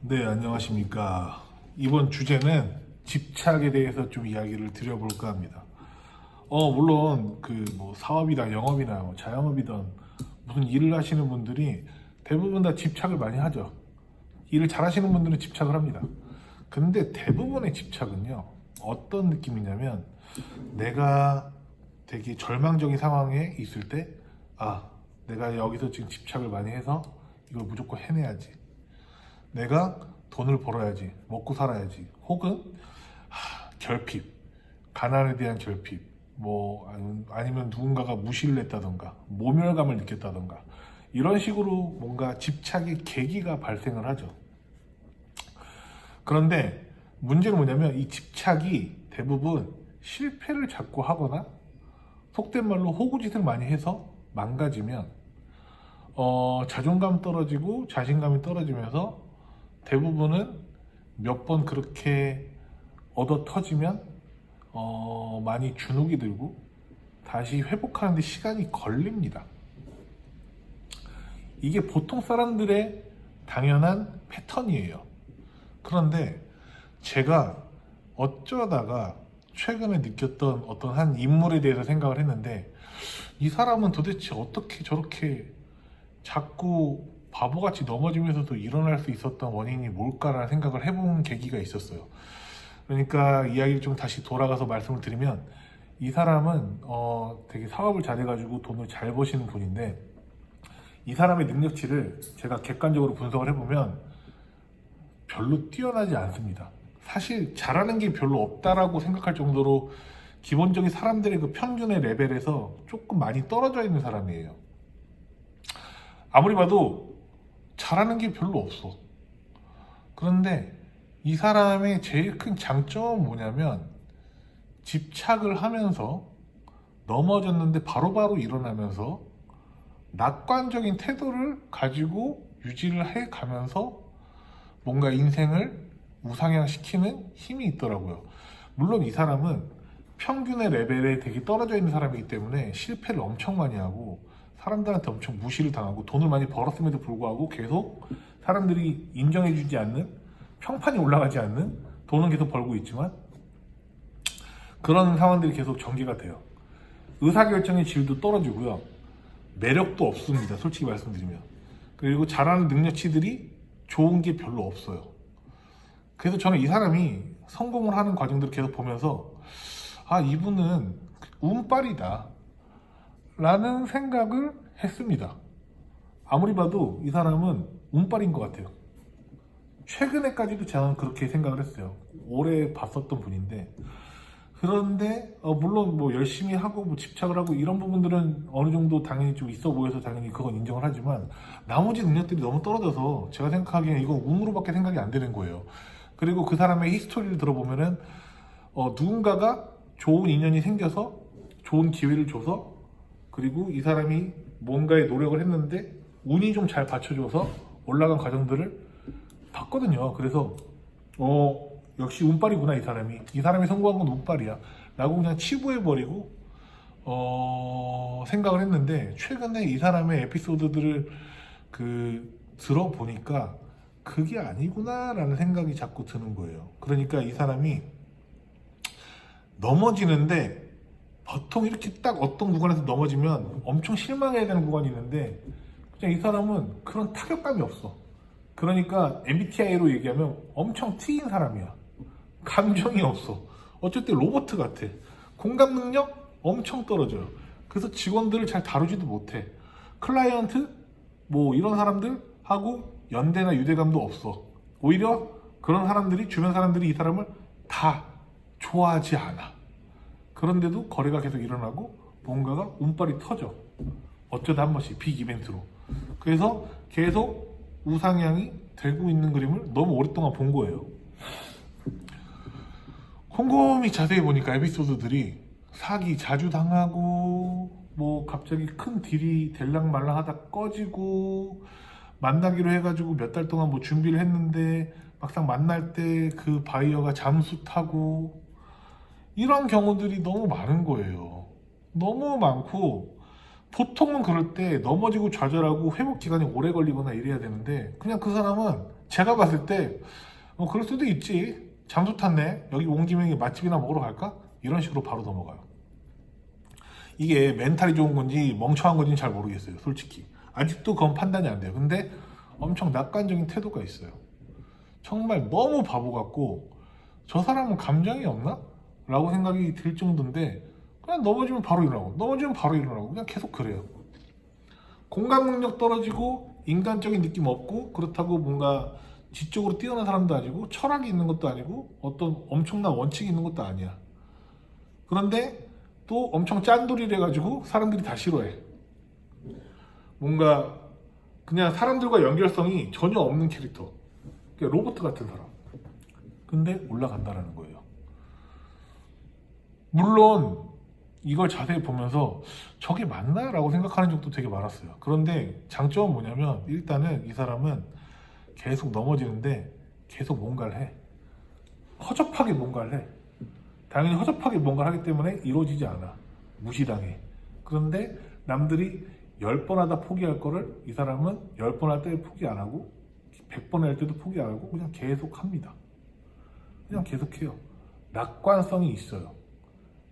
네, 안녕하십니까. 이번 주제는 집착에 대해서 좀 이야기를 드려볼까 합니다. 물론 사업이나 영업이나 자영업이든 무슨 일을 하시는 분들이 대부분 다 집착을 많이 하죠. 일을 잘 하시는 분들은 집착을 합니다. 근데 대부분의 집착은요, 어떤 느낌이냐면 내가 되게 절망적인 상황에 있을 때, 내가 여기서 지금 집착을 많이 해서 이걸 무조건 해내야지. 내가 돈을 벌어야지, 먹고 살아야지, 혹은 결핍, 가난에 대한 결핍, 아니면 누군가가 무시를 했다던가, 모멸감을 느꼈다던가, 이런 식으로 뭔가 집착의 계기가 발생을 하죠. 그런데 문제는 뭐냐면 이 집착이 대부분 실패를 자꾸 하거나 속된 말로 호구짓을 많이 해서 망가지면 자존감 떨어지고 자신감이 떨어지면서 대부분은 몇 번 그렇게 얻어 터지면 많이 주눅이 들고 다시 회복하는데 시간이 걸립니다. 이게 보통 사람들의 당연한 패턴이에요. 그런데 제가 어쩌다가 최근에 느꼈던 어떤 한 인물에 대해서 생각을 했는데, 이 사람은 도대체 어떻게 저렇게 자꾸 바보같이 넘어지면서도 일어날 수 있었던 원인이 뭘까라는 생각을 해본 계기가 있었어요. 그러니까 이야기를 좀 다시 돌아가서 말씀을 드리면, 이 사람은 되게 사업을 잘해가지고 돈을 잘 버시는 분인데, 이 사람의 능력치를 제가 객관적으로 분석을 해보면 별로 뛰어나지 않습니다. 사실 잘하는 게 별로 없다라고 생각할 정도로 기본적인 사람들의 그 평균의 레벨에서 조금 많이 떨어져 있는 사람이에요. 아무리 봐도 잘하는 게 별로 없어. 그런데 이 사람의 제일 큰 장점은 뭐냐면, 집착을 하면서 넘어졌는데 바로바로 일어나면서 낙관적인 태도를 가지고 유지를 해 가면서 뭔가 인생을 우상향시키는 힘이 있더라고요. 물론 이 사람은 평균의 레벨에 되게 떨어져 있는 사람이기 때문에 실패를 엄청 많이 하고 사람들한테 엄청 무시를 당하고 돈을 많이 벌었음에도 불구하고 계속 사람들이 인정해주지 않는, 평판이 올라가지 않는, 돈은 계속 벌고 있지만 그런 상황들이 계속 전개가 돼요. 의사결정의 질도 떨어지고요, 매력도 없습니다, 솔직히 말씀드리면. 그리고 잘하는 능력치들이 좋은 게 별로 없어요. 그래서 저는 이 사람이 성공을 하는 과정들을 계속 보면서 이분은 운빨이다 라는 생각을 했습니다. 아무리 봐도 이 사람은 운빨인 것 같아요. 최근에까지도 저는 그렇게 생각을 했어요. 오래 봤었던 분인데, 그런데 물론 열심히 하고 집착을 하고 이런 부분들은 어느 정도 당연히 좀 있어 보여서 당연히 그건 인정을 하지만, 나머지 능력들이 너무 떨어져서 제가 생각하기엔 이건 운으로밖에 생각이 안 되는 거예요. 그리고 그 사람의 히스토리를 들어보면은 누군가가 좋은 인연이 생겨서 좋은 기회를 줘서, 그리고 이 사람이 뭔가의 노력을 했는데 운이 좀 잘 받쳐줘서 올라간 과정들을 봤거든요. 그래서 역시 운빨이구나, 이 사람이 성공한 건 운빨이야 라고 그냥 치부해버리고 생각을 했는데, 최근에 이 사람의 에피소드들을 들어보니까 그게 아니구나 라는 생각이 자꾸 드는 거예요. 그러니까 이 사람이 넘어지는데, 보통 이렇게 딱 어떤 구간에서 넘어지면 엄청 실망해야 되는 구간이 있는데, 그냥 이 사람은 그런 타격감이 없어. 그러니까 MBTI로 얘기하면 엄청 T인 사람이야. 감정이 없어. 어쨌든 로봇 같아. 공감 능력 엄청 떨어져요. 그래서 직원들을 잘 다루지도 못해. 클라이언트 이런 사람들하고 연대나 유대감도 없어. 오히려 그런 사람들이, 주변 사람들이 이 사람을 다 좋아하지 않아. 그런데도 거래가 계속 일어나고 뭔가가 운빨이 터져. 어쩌다 한 번씩 빅 이벤트로. 그래서 계속 우상향이 되고 있는 그림을 너무 오랫동안 본 거예요. 곰곰이 자세히 보니까 에피소드들이 사기 자주 당하고, 갑자기 큰 딜이 될랑말랑 하다 꺼지고, 만나기로 해가지고 몇 달 동안 준비를 했는데 막상 만날 때 그 바이어가 잠수 타고, 이런 경우들이 너무 많은 거예요. 너무 많고, 보통은 그럴 때 넘어지고 좌절하고 회복 기간이 오래 걸리거나 이래야 되는데, 그냥 그 사람은 제가 봤을 때 그럴 수도 있지. 잠수 탔네. 여기 온 김에 맛집이나 먹으러 갈까? 이런 식으로 바로 넘어가요. 이게 멘탈이 좋은 건지 멍청한 건지는 잘 모르겠어요. 솔직히. 아직도 그건 판단이 안 돼요. 근데 엄청 낙관적인 태도가 있어요. 정말 너무 바보 같고 저 사람은 감정이 없나? 라고 생각이 들 정도인데 그냥 넘어지면 바로 일어나고 넘어지면 바로 일어나고 그냥 계속 그래요. 공감 능력 떨어지고 인간적인 느낌 없고 그렇다고 뭔가 지적으로 뛰어난 사람도 아니고 철학이 있는 것도 아니고 어떤 엄청난 원칙이 있는 것도 아니야. 그런데 또 엄청 짠돌이를 해가지고 사람들이 다 싫어해. 뭔가 그냥 사람들과 연결성이 전혀 없는 캐릭터. 그러니까 로봇 같은 사람. 근데 올라간다라는 거예요. 물론 이걸 자세히 보면서 저게 맞나? 라고 생각하는 적도 되게 많았어요. 그런데 장점은 뭐냐면 일단은 이 사람은 계속 넘어지는데 계속 뭔가를 해. 허접하게 뭔가를 해. 당연히 허접하게 뭔가를 하기 때문에 이루어지지 않아. 무시당해. 그런데 남들이 10번 하다 포기할 거를 이 사람은 10번 할 때 포기 안 하고 100번 할 때도 포기 안 하고 그냥 계속 합니다. 그냥 계속 해요. 낙관성이 있어요.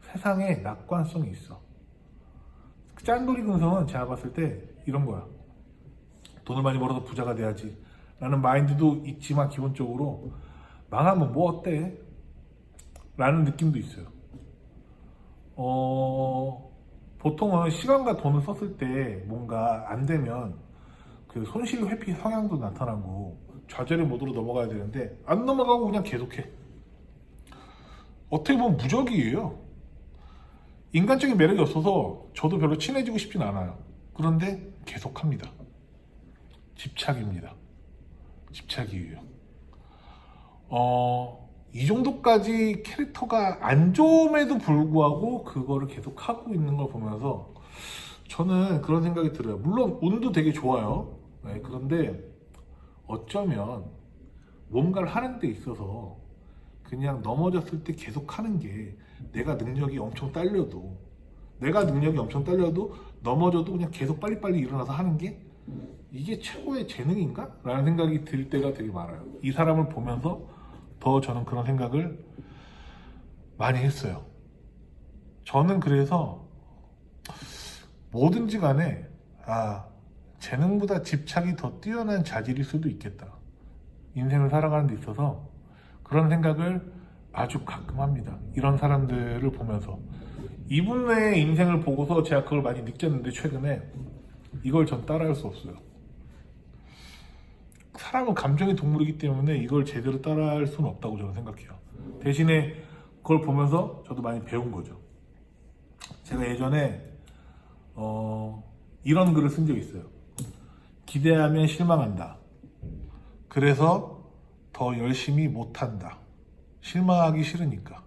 세상에 낙관성이 있어. 짠돌이 근성은 제가 봤을 때 이런 거야. 돈을 많이 벌어서 부자가 돼야지 라는 마인드도 있지만 기본적으로 망하면 뭐 어때? 라는 느낌도 있어요. 보통은 시간과 돈을 썼을 때 뭔가 안 되면 그 손실 회피 성향도 나타나고 좌절의 모드로 넘어가야 되는데 안 넘어가고 그냥 계속해. 어떻게 보면 무적이에요. 인간적인 매력이 없어서 저도 별로 친해지고 싶진 않아요. 그런데 계속합니다. 집착입니다. 집착이에요. 이 정도까지 캐릭터가 안 좋음에도 불구하고 그거를 계속 하고 있는 걸 보면서 저는 그런 생각이 들어요. 물론 운도 되게 좋아요. 네, 그런데 어쩌면 뭔가를 하는 데 있어서 그냥 넘어졌을 때 계속 하는 게 내가 능력이 엄청 딸려도 넘어져도 그냥 계속 빨리빨리 일어나서 하는 게 이게 최고의 재능인가? 라는 생각이 들 때가 되게 많아요. 이 사람을 보면서 더 저는 그런 생각을 많이 했어요. 저는 그래서 뭐든지 간에 재능보다 집착이 더 뛰어난 자질일 수도 있겠다. 인생을 살아가는 데 있어서 그런 생각을 아주 가끔 합니다. 이런 사람들을 보면서 이분의 인생을 보고서 제가 그걸 많이 느꼈는데 최근에 이걸 전 따라할 수 없어요. 사람은 감정의 동물이기 때문에 이걸 제대로 따라할 수는 없다고 저는 생각해요. 대신에 그걸 보면서 저도 많이 배운 거죠. 제가 예전에 이런 글을 쓴 적이 있어요. 기대하면 실망한다. 그래서 더 열심히 못한다. 실망하기 싫으니까.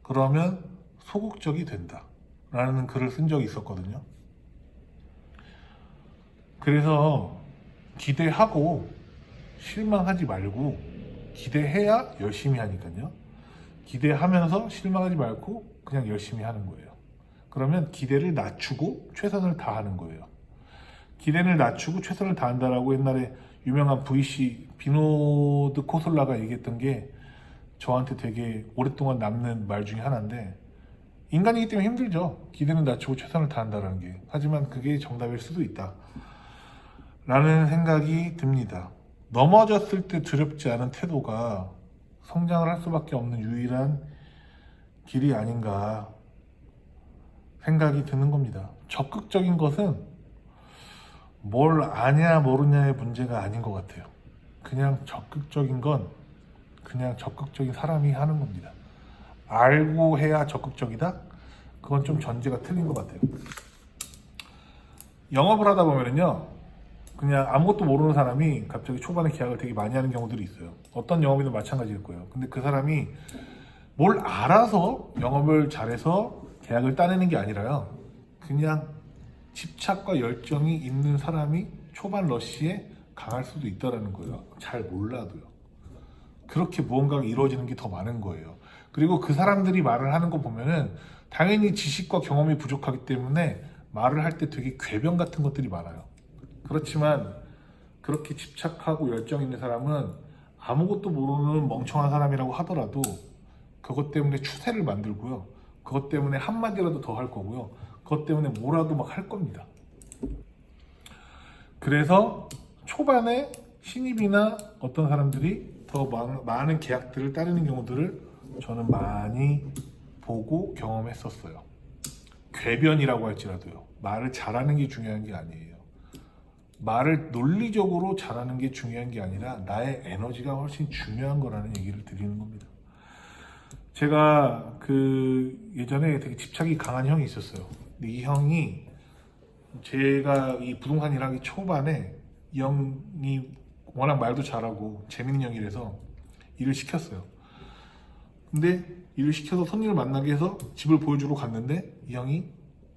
그러면 소극적이 된다. 라는 글을 쓴 적이 있었거든요. 그래서 기대하고 실망하지 말고 기대해야 열심히 하니까요. 기대하면서 실망하지 말고 그냥 열심히 하는 거예요. 그러면 기대를 낮추고 최선을 다하는 거예요. 기대를 낮추고 최선을 다한다라고 옛날에 유명한 VC 비노드 코솔라가 얘기했던 게 저한테 되게 오랫동안 남는 말 중에 하나인데 인간이기 때문에 힘들죠. 기대는 낮추고 최선을 다한다는 게. 하지만 그게 정답일 수도 있다. 라는 생각이 듭니다. 넘어졌을 때 두렵지 않은 태도가 성장을 할 수밖에 없는 유일한 길이 아닌가 생각이 드는 겁니다. 적극적인 것은 뭘 아냐 모르냐의 문제가 아닌 것 같아요. 그냥 적극적인 건 그냥 적극적인 사람이 하는 겁니다. 알고 해야 적극적이다? 그건 좀 전제가 틀린 것 같아요. 영업을 하다 보면요, 그냥 아무것도 모르는 사람이 갑자기 초반에 계약을 되게 많이 하는 경우들이 있어요. 어떤 영업이든 마찬가지일 거예요. 근데 그 사람이 뭘 알아서 영업을 잘해서 계약을 따내는 게 아니라요, 그냥 집착과 열정이 있는 사람이 초반 러시에 강할 수도 있다는 거예요. 잘 몰라도요. 그렇게 무언가가 이루어지는 게 더 많은 거예요. 그리고 그 사람들이 말을 하는 거 보면은 당연히 지식과 경험이 부족하기 때문에 말을 할 때 되게 궤변 같은 것들이 많아요. 그렇지만 그렇게 집착하고 열정 있는 사람은 아무것도 모르는 멍청한 사람이라고 하더라도 그것 때문에 추세를 만들고요. 그것 때문에 한마디라도 더 할 거고요. 그것 때문에 뭐라도 막 할 겁니다. 그래서 초반에 신입이나 어떤 사람들이 더 많은 계약들을 따르는 경우들을 저는 많이 보고 경험했었어요. 궤변이라고 할지라도요. 말을 잘하는 게 중요한 게 아니에요. 말을 논리적으로 잘하는 게 중요한 게 아니라 나의 에너지가 훨씬 중요한 거라는 얘기를 드리는 겁니다. 제가 예전에 되게 집착이 강한 형이 있었어요. 근데 이 형이 제가 이 부동산 일하기 초반에 이 형이 워낙 말도 잘하고 재밌는 형이라서 일을 시켰어요. 근데 일을 시켜서 손님을 만나게 해서 집을 보여주러 갔는데 이 형이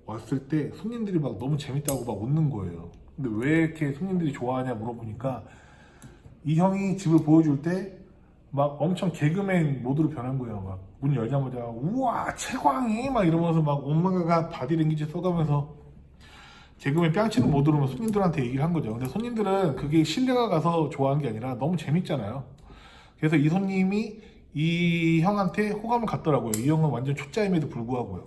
왔을 때 손님들이 막 너무 재밌다고 막 웃는 거예요. 근데 왜 이렇게 손님들이 좋아하냐 물어보니까 이 형이 집을 보여줄 때 막 엄청 개그맨 모드로 변한 거예요. 막 문 열자마자 우와 채광이 막 이러면서 막 엄마가 바디랭귀지 써가면서 개그맨 뺨치는 모드로 손님들한테 얘기를 한 거죠. 근데 손님들은 그게 신뢰가 가서 좋아한 게 아니라 너무 재밌잖아요. 그래서 이 손님이 이 형한테 호감을 갖더라고요. 이 형은 완전 초짜임에도 불구하고요.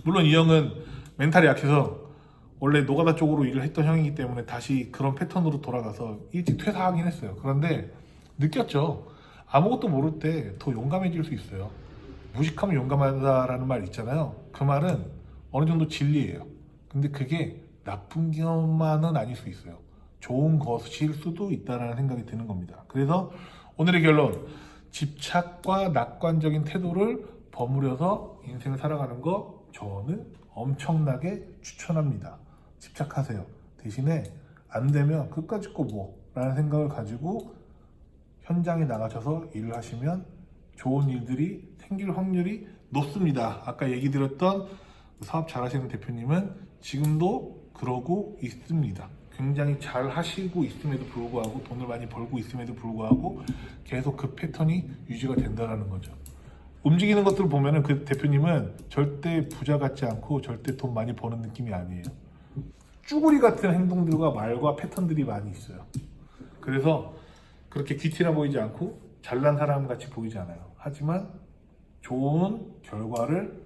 물론 이 형은 멘탈이 약해서 원래 노가다 쪽으로 일을 했던 형이기 때문에 다시 그런 패턴으로 돌아가서 일찍 퇴사하긴 했어요. 그런데 느꼈죠. 아무것도 모를 때 더 용감해질 수 있어요. 무식하면 용감하다라는 말 있잖아요. 그 말은 어느 정도 진리예요. 근데 그게 나쁜 것만은 아닐 수 있어요. 좋은 것일 수도 있다는 생각이 드는 겁니다. 그래서 오늘의 결론, 집착과 낙관적인 태도를 버무려서 인생을 살아가는 거 저는 엄청나게 추천합니다. 집착하세요. 대신에 안 되면 끝까지 거 뭐 라는 생각을 가지고 현장에 나가셔서 일을 하시면 좋은 일들이 생길 확률이 높습니다. 아까 얘기 드렸던 사업 잘하시는 대표님은 지금도 그러고 있습니다. 굉장히 잘 하시고 있음에도 불구하고 돈을 많이 벌고 있음에도 불구하고 계속 그 패턴이 유지가 된다는 거죠. 움직이는 것들을 보면은 그 대표님은 절대 부자 같지 않고 절대 돈 많이 버는 느낌이 아니에요. 쭈구리 같은 행동들과 말과 패턴들이 많이 있어요. 그래서 그렇게 귀티나 보이지 않고 잘난 사람 같이 보이지 않아요. 하지만 좋은 결과를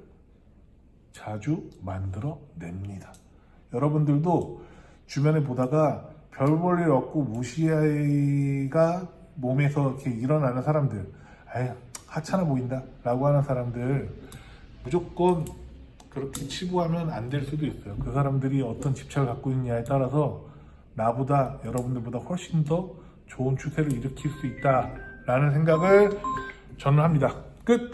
자주 만들어 냅니다. 여러분들도 주변에 보다가 별 볼 일 없고 무시가 몸에서 이렇게 일어나는 사람들, 아유 하찮아 보인다 라고 하는 사람들 무조건 그렇게 치부하면 안 될 수도 있어요. 그 사람들이 어떤 집착을 갖고 있느냐에 따라서 나보다 여러분들보다 훨씬 더 좋은 추세를 일으킬 수 있다라는 생각을 저는 합니다. 끝!